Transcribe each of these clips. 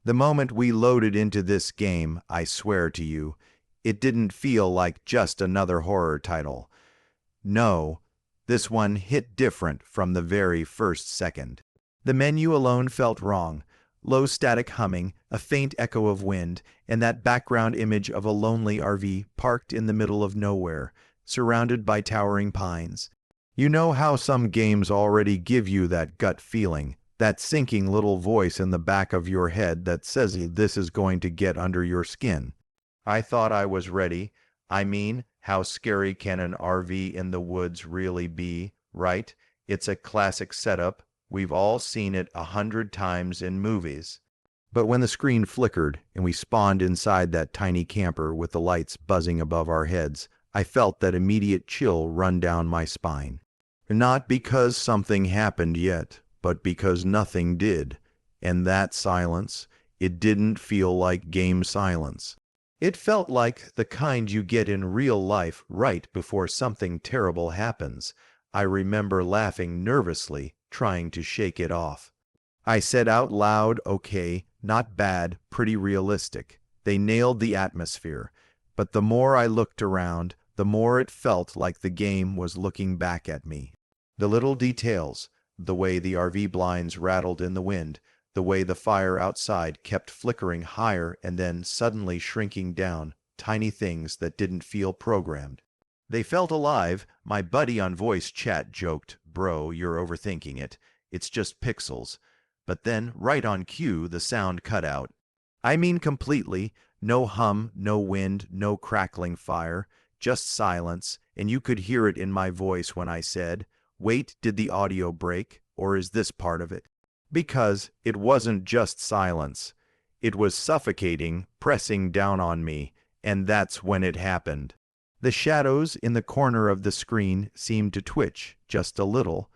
The moment we loaded into this game, I swear to you, it didn't feel like just another horror title. No, this one hit different from the very first second. The menu alone felt wrong. Low static humming, a faint echo of wind, and that background image of a lonely RV parked in the middle of nowhere, surrounded by towering pines. You know how some games already give you that gut feeling, that sinking little voice in the back of your head that says this is going to get under your skin. I thought I was ready. I mean, how scary can an RV in the woods really be, right? It's a classic setup. We've all seen it 100 times in movies. But when the screen flickered and we spawned inside that tiny camper with the lights buzzing above our heads, I felt that immediate chill run down my spine. Not because something happened yet, but because nothing did. And that silence, it didn't feel like game silence. It felt like the kind you get in real life right before something terrible happens. I remember laughing nervously, trying to shake it off. I said out loud, okay, not bad, pretty realistic. They nailed the atmosphere. But the more I looked around, the more it felt like the game was looking back at me. The little details, the way the RV blinds rattled in the wind, the way the fire outside kept flickering higher and then suddenly shrinking down, tiny things that didn't feel programmed. They felt alive. My buddy on voice chat joked, "Bro, you're overthinking it. It's just pixels." But then, right on cue, the sound cut out. I mean completely. No hum, no wind, no crackling fire, just silence, and you could hear it in my voice when I said, "Wait, did the audio break, or is this part of it?" Because it wasn't just silence. It was suffocating, pressing down on me, and that's when it happened. The shadows in the corner of the screen seemed to twitch just a little,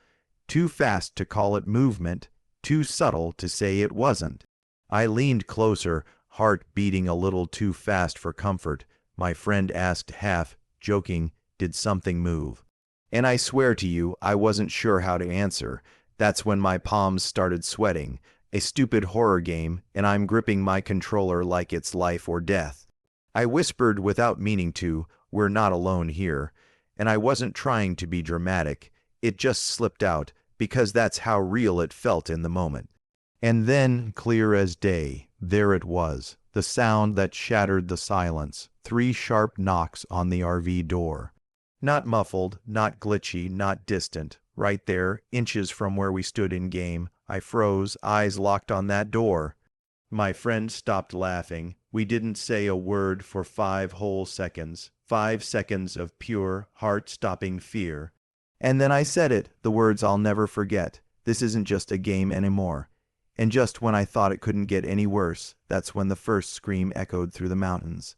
too fast to call it movement, too subtle to say it wasn't. I leaned closer, heart beating a little too fast for comfort. My friend asked, half joking, "Did something move?" And I swear to you, I wasn't sure how to answer. That's when my palms started sweating. A stupid horror game, and I'm gripping my controller like it's life or death. I whispered without meaning to, "We're not alone here." And I wasn't trying to be dramatic. It just slipped out, because that's how real it felt in the moment. And then, clear as day, there it was, the sound that shattered the silence, 3 sharp knocks on the RV door. Not muffled, not glitchy, not distant. Right there, inches from where we stood in game, I froze, eyes locked on that door. My friend stopped laughing. We didn't say a word for 5 whole seconds. 5 seconds of pure, heart-stopping fear. And then I said it, the words I'll never forget. This isn't just a game anymore. And just when I thought it couldn't get any worse, that's when the first scream echoed through the mountains.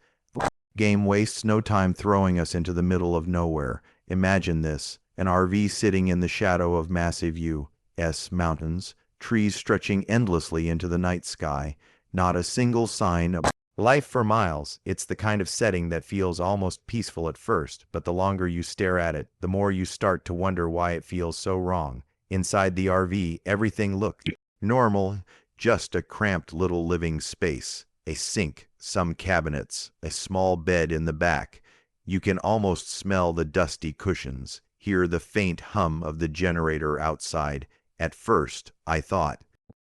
Game wastes no time throwing us into the middle of nowhere. Imagine this, an RV sitting in the shadow of massive U.S. mountains, trees stretching endlessly into the night sky, not a single sign of life for miles. It's the kind of setting that feels almost peaceful at first, but the longer you stare at it, the more you start to wonder why it feels so wrong. Inside the RV, everything looked normal, just a cramped little living space. A sink, some cabinets, a small bed in the back. You can almost smell the dusty cushions, hear the faint hum of the generator outside. At first, I thought,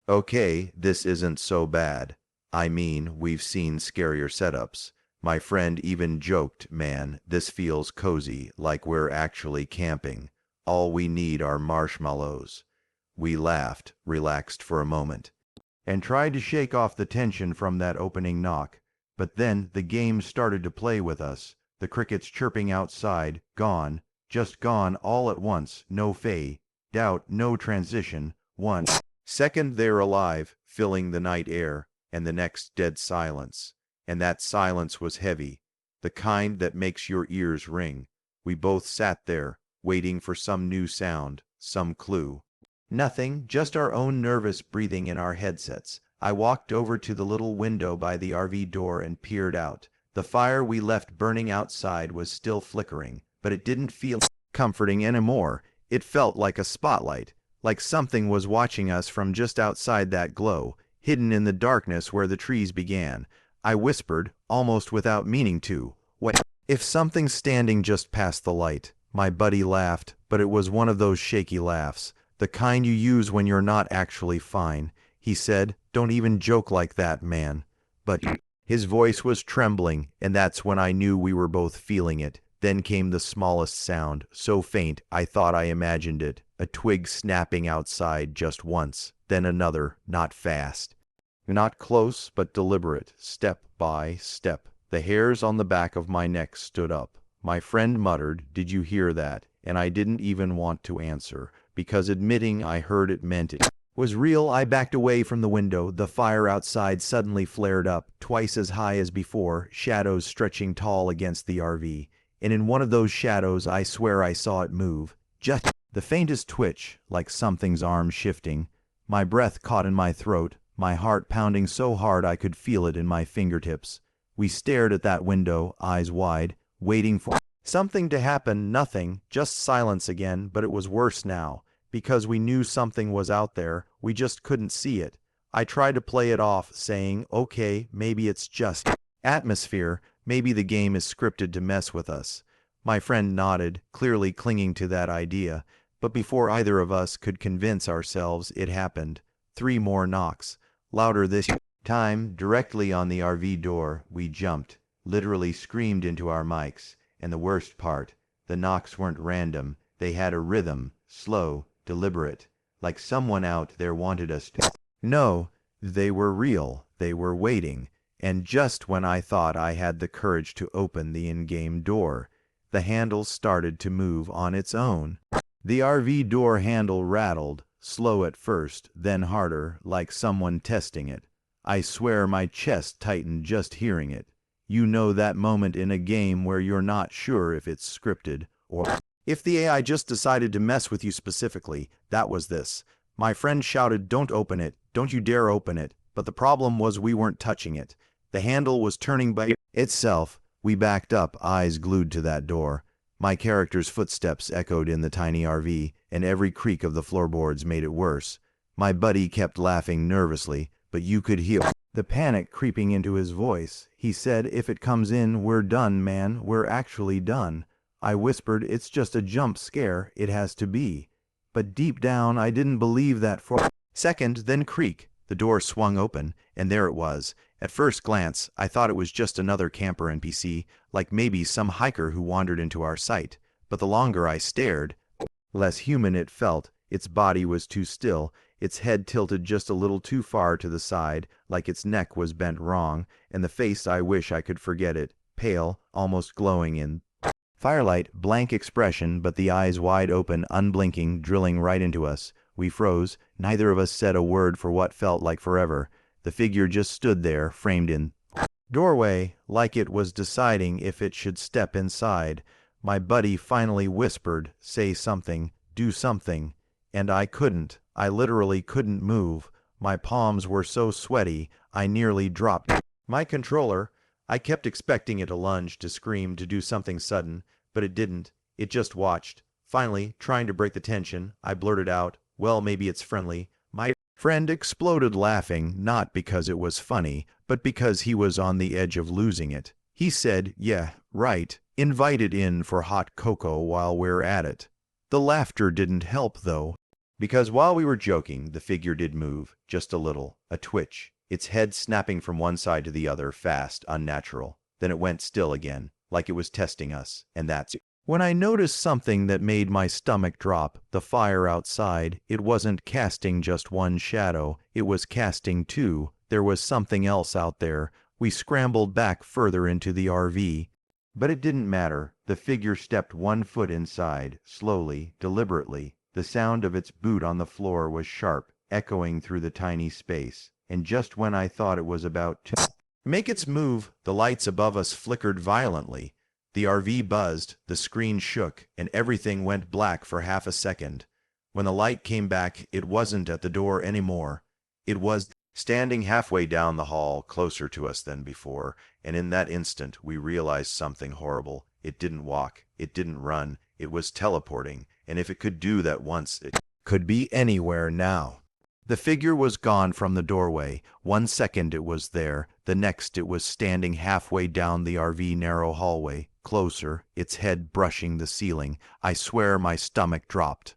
okay, this isn't so bad. I mean, we've seen scarier setups. My friend even joked, "Man, this feels cozy, like we're actually camping. All we need are marshmallows." We laughed, relaxed for a moment, and tried to shake off the tension from that opening knock. But then the game started to play with us. The crickets chirping outside, gone, just gone all at once, no fade, doubt, no transition. 1 second they're alive, filling the night air, and the next dead silence. And that silence was heavy, the kind that makes your ears ring. We both sat there, waiting for some new sound, some clue. Nothing, just our own nervous breathing in our headsets. I walked over to the little window by the RV door and peered out. The fire we left burning outside was still flickering, but it didn't feel comforting anymore. It felt like a spotlight, like something was watching us from just outside that glow, hidden in the darkness where the trees began. I whispered, almost without meaning to, "What if something's standing just past the light?" My buddy laughed, but it was one of those shaky laughs, the kind you use when you're not actually fine. He said, "Don't even joke like that, man." But his voice was trembling, and that's when I knew we were both feeling it. Then came the smallest sound, so faint I thought I imagined it, a twig snapping outside just once, then another, not fast. Not close, but deliberate, step by step. The hairs on the back of my neck stood up. My friend muttered, "Did you hear that?" And I didn't even want to answer, because admitting I heard it meant it was real. I backed away from the window. The fire outside suddenly flared up, twice as high as before, shadows stretching tall against the RV. And in one of those shadows, I swear I saw it move. Just the faintest twitch, like something's arm shifting. My breath caught in my throat, my heart pounding so hard I could feel it in my fingertips. We stared at that window, eyes wide, waiting for something to happen. Nothing, just silence again, but it was worse now. Because we knew something was out there, we just couldn't see it. I tried to play it off, saying, "Okay, maybe it's just atmosphere. Maybe the game is scripted to mess with us." My friend nodded, clearly clinging to that idea. But before either of us could convince ourselves, it happened. 3 more knocks, louder this time, directly on the RV door. We jumped, literally screamed into our mics. And the worst part, the knocks weren't random. They had a rhythm, slow, deliberate, like someone out there wanted us to. No, they were real. They were waiting. And just when I thought I had the courage to open the in-game door, the handle started to move on its own. The RV door handle rattled, slow at first, then harder, like someone testing it. I swear my chest tightened just hearing it. You know that moment in a game where you're not sure if it's scripted or if the AI just decided to mess with you specifically. That was this. My friend shouted, "Don't open it. Don't you dare open it." But the problem was we weren't touching it. The handle was turning by itself. We backed up, eyes glued to that door. My character's footsteps echoed in the tiny RV, and every creak of the floorboards made it worse. My buddy kept laughing nervously, but you could hear the panic creeping into his voice. He said, "If it comes in, we're done, man. We're actually done." I whispered, "It's just a jump scare. It has to be." But deep down, I didn't believe that for a second. Then creak. The door swung open, and there it was. At first glance, I thought it was just another camper NPC, like maybe some hiker who wandered into our sight. But the longer I stared, less human it felt. Its body was too still, its head tilted just a little too far to the side, like its neck was bent wrong, and the face, I wish I could forget it, pale, almost glowing in firelight, blank expression, but the eyes wide open, unblinking, drilling right into us. We froze. Neither of us said a word for what felt like forever. The figure just stood there, framed in doorway, like it was deciding if it should step inside. My buddy finally whispered, "Say something, do something." And I couldn't. I literally couldn't move. My palms were so sweaty, I nearly dropped my controller. I kept expecting it to lunge, to scream, to do something sudden, but it didn't. It just watched. Finally, trying to break the tension, I blurted out, "Well, maybe it's friendly." My friend exploded laughing, not because it was funny, but because he was on the edge of losing it. He said, "Yeah, right. Invite it in for hot cocoa while we're at it." The laughter didn't help, though, because while we were joking, the figure did move, just a little, a twitch, its head snapping from one side to the other, fast, unnatural. Then it went still again, like it was testing us, and that's when I noticed something that made my stomach drop. The fire outside, it wasn't casting just one shadow, it was casting 2. There was something else out there. We scrambled back further into the RV. But it didn't matter. The figure stepped 1 foot inside, slowly, deliberately. The sound of its boot on the floor was sharp, echoing through the tiny space. And just when I thought it was about to make its move, the lights above us flickered violently. The RV buzzed, the screen shook, and everything went black for half a second. When the light came back, it wasn't at the door anymore. It was standing halfway down the hall, closer to us than before, and in that instant we realized something horrible. It didn't walk, it didn't run, it was teleporting, and if it could do that once, it could be anywhere now. The figure was gone from the doorway. 1 second it was there, the next it was standing halfway down the RV narrow hallway, closer, its head brushing the ceiling. I swear my stomach dropped.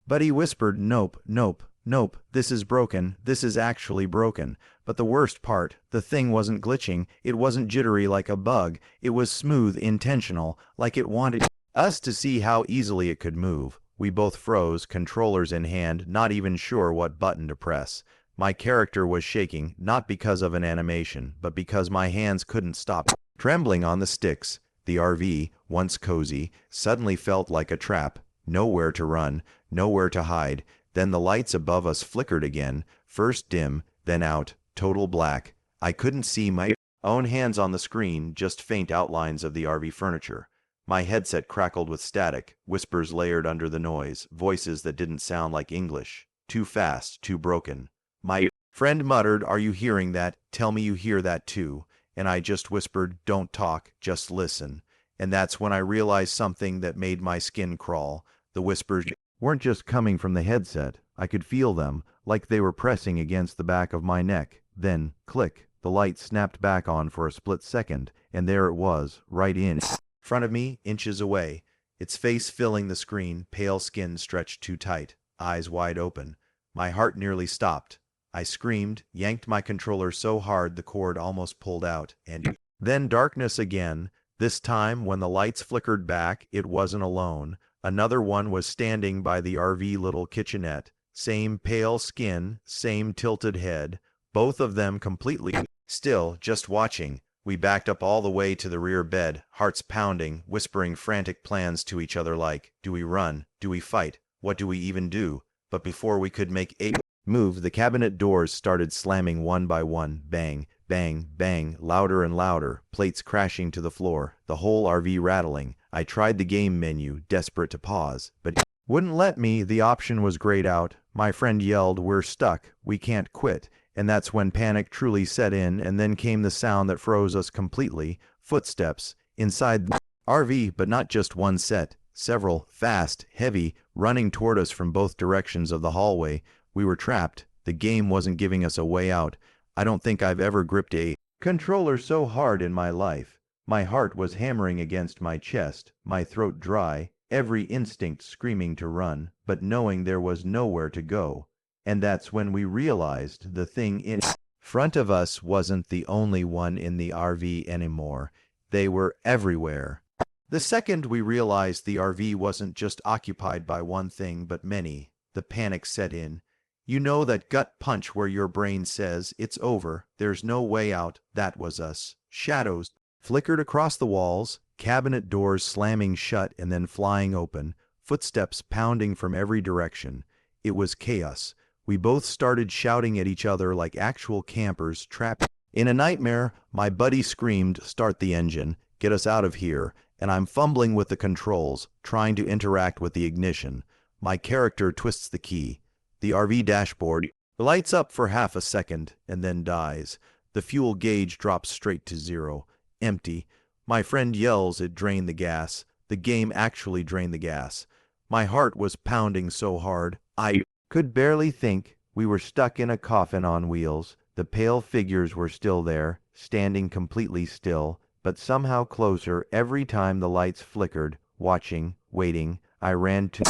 But he whispered, "Nope, nope, nope, this is broken, this is actually broken." But the worst part, the thing wasn't glitching, it wasn't jittery like a bug, it was smooth, intentional, like it wanted us to see how easily it could move. We both froze, controllers in hand, not even sure what button to press. My character was shaking, not because of an animation, but because my hands couldn't stop trembling on the sticks. The RV, once cozy, suddenly felt like a trap. Nowhere to run, nowhere to hide. Then the lights above us flickered again, first dim, then out, total black. I couldn't see my own hands on the screen, just faint outlines of the RV furniture. My headset crackled with static, whispers layered under the noise, voices that didn't sound like English. Too fast, too broken. My friend muttered, "Are you hearing that? Tell me you hear that too." And I just whispered, "Don't talk, just listen." And that's when I realized something that made my skin crawl. The whispers weren't just coming from the headset. I could feel them, like they were pressing against the back of my neck. Then, click, the light snapped back on for a split second, and there it was, right in front of me, inches away, its face filling the screen, pale skin stretched too tight, eyes wide open. My heart nearly stopped. I screamed, yanked my controller so hard the cord almost pulled out, and then darkness again. This time, when the lights flickered back, it wasn't alone. Another one was standing by the RV little kitchenette. Same pale skin, same tilted head, both of them completely still, just watching. We backed up all the way to the rear bed, hearts pounding, whispering frantic plans to each other like, do we run? Do we fight? What do we even do? But before we could make a move, the cabinet doors started slamming one by one, bang, bang, bang, louder and louder, plates crashing to the floor, the whole RV rattling. I tried the game menu, desperate to pause, but it wouldn't let me. The option was grayed out. My friend yelled, "We're stuck, we can't quit." And that's when panic truly set in, and then came the sound that froze us completely. Footsteps inside the RV, but not just one set, several, fast, heavy, running toward us from both directions of the hallway. We were trapped. The game wasn't giving us a way out. I don't think I've ever gripped a controller so hard in my life. My heart was hammering against my chest, my throat dry, every instinct screaming to run, but knowing there was nowhere to go. And that's when we realized the thing in front of us wasn't the only one in the RV anymore. They were everywhere. The second we realized the RV wasn't just occupied by one thing, but many, the panic set in. You know that gut punch where your brain says, it's over, there's no way out. That was us. Shadows flickered across the walls, cabinet doors slamming shut and then flying open, footsteps pounding from every direction. It was chaos. We both started shouting at each other like actual campers trapped in a nightmare. My buddy screamed, "Start the engine, get us out of here," and I'm fumbling with the controls, trying to interact with the ignition. My character twists the key. The RV dashboard lights up for half a second and then dies. The fuel gauge drops straight to zero. Empty. My friend yells it drained the gas. The game actually drained the gas. My heart was pounding so hard, I could barely think. We were stuck in a coffin on wheels. The pale figures were still there, standing completely still, but somehow closer every time the lights flickered, watching, waiting. I ran to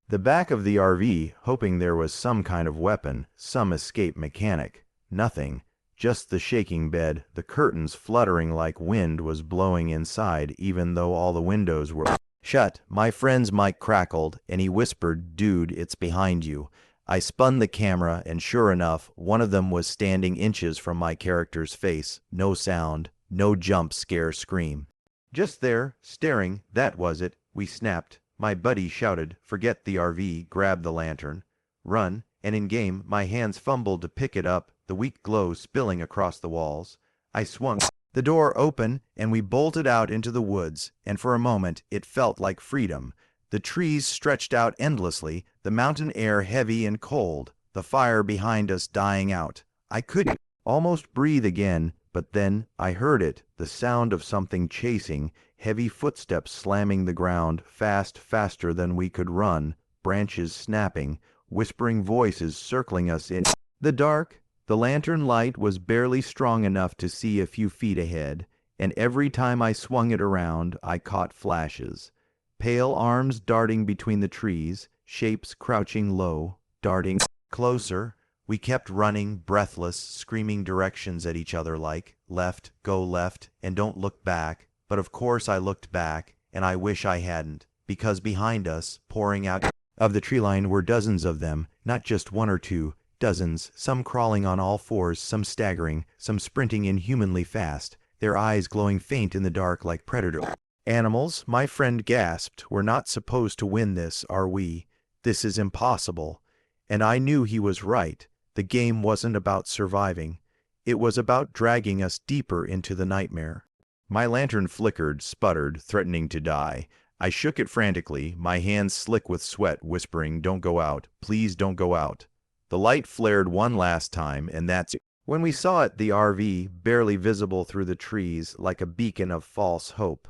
the back of the RV, hoping there was some kind of weapon, some escape mechanic. Nothing. Just the shaking bed, the curtains fluttering like wind was blowing inside, even though all the windows were shut. My friend's mic crackled, and he whispered, "Dude, it's behind you." I spun the camera, and sure enough, one of them was standing inches from my character's face. No sound, no jump scare scream. Just there, staring, that was it. We snapped. My buddy shouted, "Forget the RV, grab the lantern. Run," and in-game, my hands fumbled to pick it up, the weak glow spilling across the walls. I swung the door open, and we bolted out into the woods, and for a moment, it felt like freedom. The trees stretched out endlessly, the mountain air heavy and cold, the fire behind us dying out. I could almost breathe again, but then I heard it, the sound of something chasing, heavy footsteps slamming the ground, fast, faster than we could run, branches snapping. whispering voices circling us in the dark. The lantern light was barely strong enough to see a few feet ahead, and every time I swung it around, I caught flashes. Pale arms darting between the trees, shapes crouching low, darting closer. We kept running, breathless, screaming directions at each other like, left, go left, and don't look back. But of course I looked back, and I wish I hadn't, because behind us, pouring out of the tree line, were dozens of them, not just one or two, dozens, some crawling on all fours, some staggering, some sprinting inhumanly fast, their eyes glowing faint in the dark like predator animals. My friend gasped, "We're not supposed to win this, are we? This is impossible." And I knew he was right. The game wasn't about surviving. It was about dragging us deeper into the nightmare. My lantern flickered, sputtered, threatening to die. I shook it frantically, my hands slick with sweat, whispering, "Don't go out. Please don't go out." The light flared one last time, and that's it. When we saw it, the RV, barely visible through the trees, like a beacon of false hope.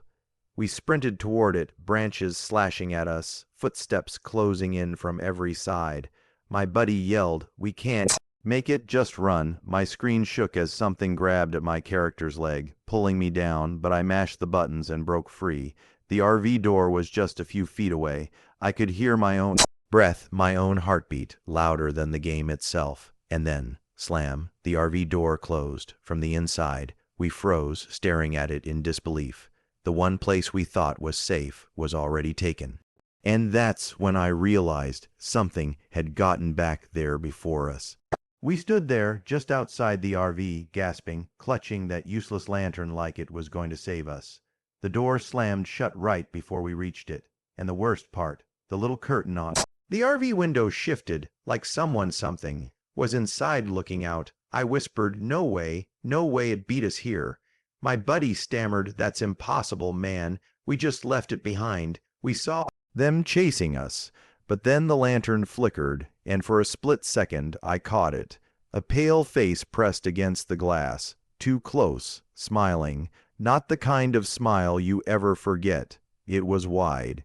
We sprinted toward it, branches slashing at us, footsteps closing in from every side. My buddy yelled, "We can't make it, just run." My screen shook as something grabbed at my character's leg, pulling me down, but I mashed the buttons and broke free. The RV door was just a few feet away. I could hear my own breath, my own heartbeat, louder than the game itself. And then, slam, the RV door closed. From the inside, we froze, staring at it in disbelief. The one place we thought was safe was already taken. And that's when I realized something had gotten back there before us. We stood there, just outside the RV, gasping, clutching that useless lantern like it was going to save us. The door slammed shut right before we reached it. And the worst part, the little curtain on the RV window shifted, like something was inside looking out. I whispered, no way it beat us here." My buddy stammered, "That's impossible, man. We just left it behind. We saw them chasing us." But then the lantern flickered, and for a split second I caught it. A pale face pressed against the glass, too close, smiling. Not the kind of smile you ever forget. It was wide,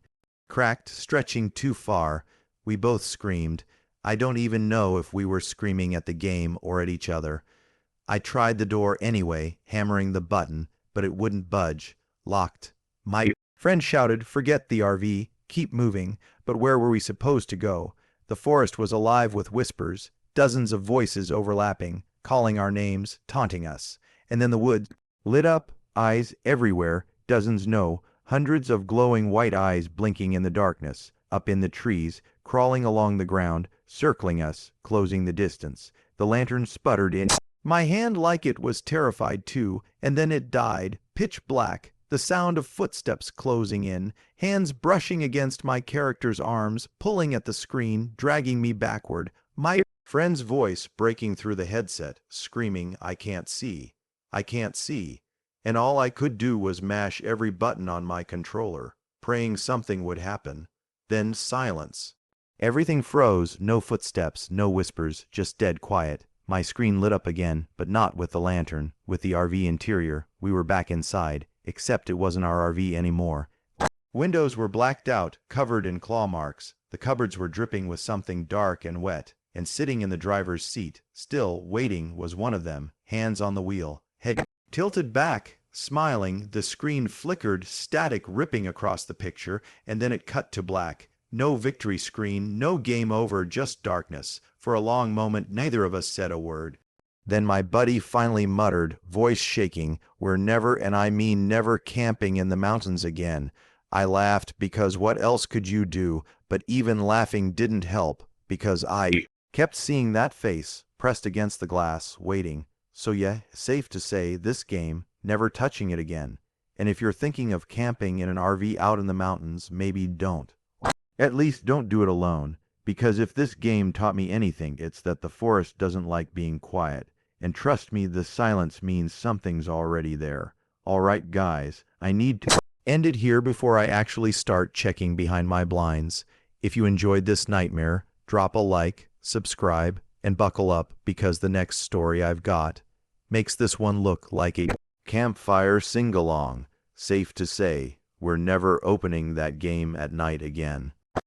cracked, stretching too far. We both screamed. I don't even know if we were screaming at the game or at each other. I tried the door anyway, hammering the button, but it wouldn't budge. Locked. My friend shouted, "Forget the RV. Keep moving." But where were we supposed to go? The forest was alive with whispers, dozens of voices overlapping, calling our names, taunting us. And then the woods lit up, eyes everywhere, dozens, no, hundreds of glowing white eyes blinking in the darkness, up in the trees, crawling along the ground, circling us, closing the distance. The lantern sputtered in my hand like it was terrified too, and then it died, pitch black, the sound of footsteps closing in, hands brushing against my character's arms, pulling at the screen, dragging me backward. My friend's voice breaking through the headset, screaming, "I can't see. I can't see." And all I could do was mash every button on my controller, praying something would happen. Then silence. Everything froze, no footsteps, no whispers, just dead quiet. My screen lit up again, but not with the lantern, with the RV interior. We were back inside, except it wasn't our RV anymore. Windows were blacked out, covered in claw marks. The cupboards were dripping with something dark and wet, and sitting in the driver's seat, still waiting, was one of them, hands on the wheel, head tilted back, smiling. The screen flickered, static ripping across the picture, and then it cut to black. No victory screen, no game over, just darkness. For a long moment, neither of us said a word. Then my buddy finally muttered, voice shaking, "We're never, and I mean never, camping in the mountains again." I laughed, because what else could you do? But even laughing didn't help, because I kept seeing that face, pressed against the glass, waiting. So yeah, safe to say, this game, never touching it again. And if you're thinking of camping in an RV out in the mountains, maybe don't. At least don't do it alone, because if this game taught me anything, it's that the forest doesn't like being quiet. And trust me, the silence means something's already there. Alright guys, I need to end it here before I actually start checking behind my blinds. If you enjoyed this nightmare, drop a like, subscribe, and buckle up, because the next story I've got makes this one look like a campfire sing-along. Safe to say, we're never opening that game at night again.